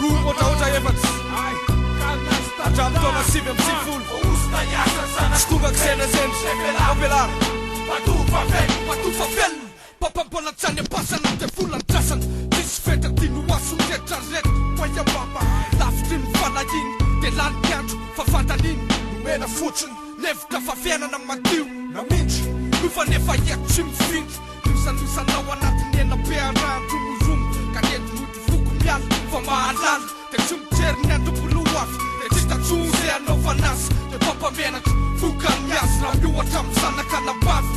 room otra efatra hatramin'ny taona 70 tsy tonga ksena zeny ampialary patofa velona pampambolantsany apasana de volany drasana tsisy fetra tiano asonjetrarety poiambamba lavitry ny falahiny de lany andro fa fantaniny nomena fotsiny levitra fa fiainana madio namindry nofa nefa iako tsy mifindry nisanisanao anatiny ena be arandro nozomo ka nety mody voko miala fa mahalala de tsy mijery ny andrombolo afy de tsy tatsony ze anao fanazy de pampamenatra vokany miazy raha mioatra amizanaka labavy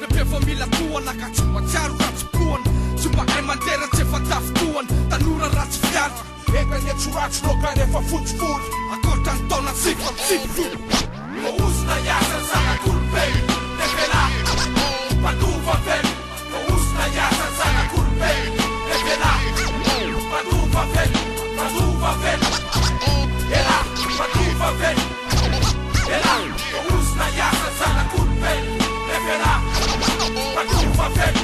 de be fa mila toana ka tsy matsiaro ratsi-pohana tsy mahay mandera tsy efa tafotohana tanora ratsy fiala eka netsoratsy loka nefa fotsifoly akoatra ny taona tsika mitsipifolo Usna yasa sana kulpe Nevela Patuva ven Usna yasa sana kulpe Nevela Patuva ven Ela Patuva ven Ela Usna yasa sana kulpe Nevela Patuva ven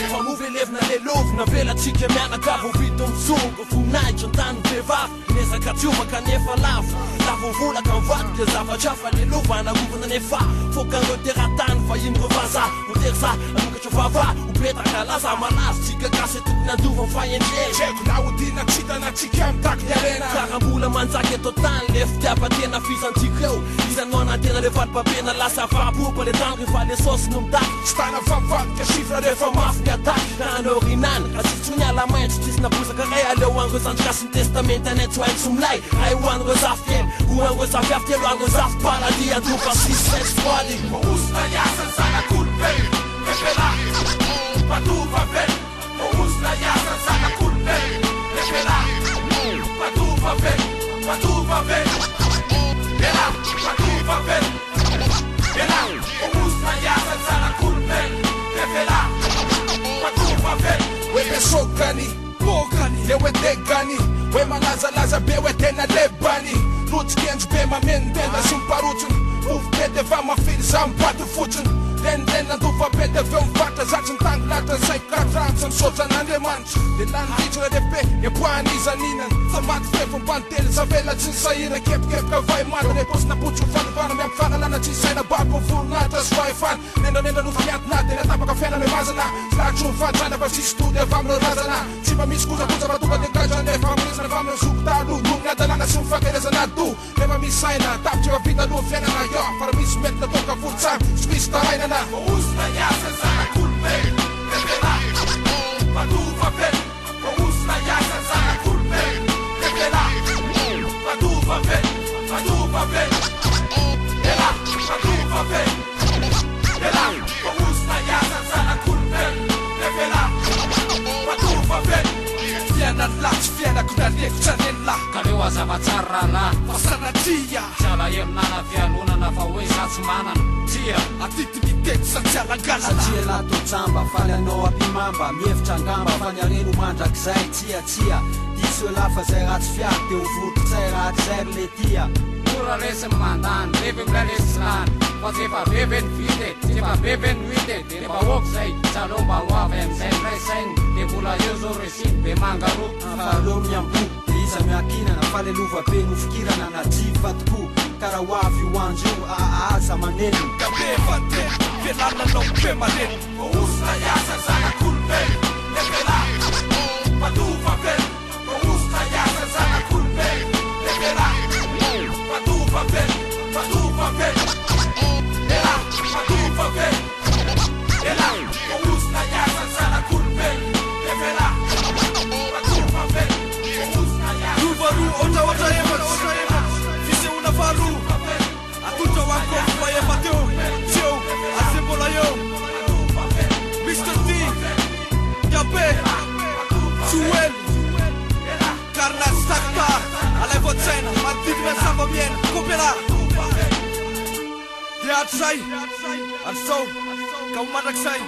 Famove elevina le lovina velatsika mianaka vao vita mitsongo voninahitra an-tany vehivavy nesaka tsiova kanefa lavo lavovolaka mivadika zavatra fa le lova anarovana nefa fokan'ireo teratany fa iny revaza hoterza anokatra vava hopetaka laza malazo tsika gasy tokony andova mifahendreny Cheko na udina tsita na tsika mitaky ny arena karambola manjaky eto tany le fitiavatena fizantsika eo izanao anatena le vadibabena lasa vapopa le tany rehefa le sosy no mitaky tsy tana vavadika sifra rehefa mafy ny ataky nanorinany asitsony alamaitso tsisy nabosaka ray aleo anreo zandrikasy ny testamenta anetso aitso milay ay hoanreo zafy ely ho anreo zafy avy telo anreo zafy paladi andofa sisesfoady Usna yasa sana kulpe Nevela Patuva ven Usna yasa sana kulpe Nevela Patuva ven Ela Patuva ven Ela Usna yasa sana kulpe Nevela Patuva ven Wewe sokani Pokani Lewe degani We malaza be we tena lebani Lutskienj be mamendena Sumparutin Move bede va mafily zampato fotsiny Lendena dova bede veo mivatra Zatsy ny tango latra ny saiko katrantso ny sotra n'Andriamanitra De lany ritsina lehibe epoan'izaninany Fa maty fefa mpantely zavela tsy ny sahira Kepikepika vai maty reposina potso fanivana miampy fanalana tsy saina babo voronahitra sy fahefana Nendranendra nofa miatina de natapaka fiainana mazana Latro ny fantrana fa sisy tody avy amin'ireo razana Tsy mba misy kojakoja fa tonga de gadrana Nefa amirizana fa amin'ireo zokotalo Nomy adalana sy mifankerezana do Nefa misy saina tapitra efa vita aloha fiainana Yo, para misy mety natoka fortsamy Tsy misy tarainana Usna yasa sana kulpe Nevela Patuva ven Usna yasa sana kulpe Nevela Patuva ven Ela Patuva ven Ela Usna yasa sana kulpe Nevela Patuva ven fiainany lahy tsy fiainako naleko tsareny lahy Kaleo azavatsara lahy fa sanatia Tsy alaheminana fialonana fa hoe satsy manana Tia atitinitety sa tsy alangalana Satria lato tsamba faly anao ampimamba Mihevitra angamba fa ny areno mandrakizay Tsia diso lafa zay ratsy fiary De ho vototsay ratsy zay le tia Ora resy mandany Bebe mlalesy lany Fa tsy efa bebe ny vite Tsy efa bebe ny wite De rehefa ok zay Tsalomba hoavy amizay mray sainy De mbola eo zao resiny be mangaro Falo miambo De iza miakinana fa le lova be nofikirana Na jiva toko Kara hoavy hoandro aza maneno ka be fante fialananao be maneno Usna yasa sana kulpe Nevela Patuva ven Usna yasa sana kulpe Nevela Patuva ven Ela Patuva ven Ela Usna yasa sana kulpe Nevela Patuva ven Ruvaru otra efatra fisehoana faharoa atota hoako fa efa teo tseo azy mbola eo Mr D Gabe Suel Carlas Saktar alay voatsaina manodidina zava-miaina Kopela de hatrizay ary zao ka ho mandrakizay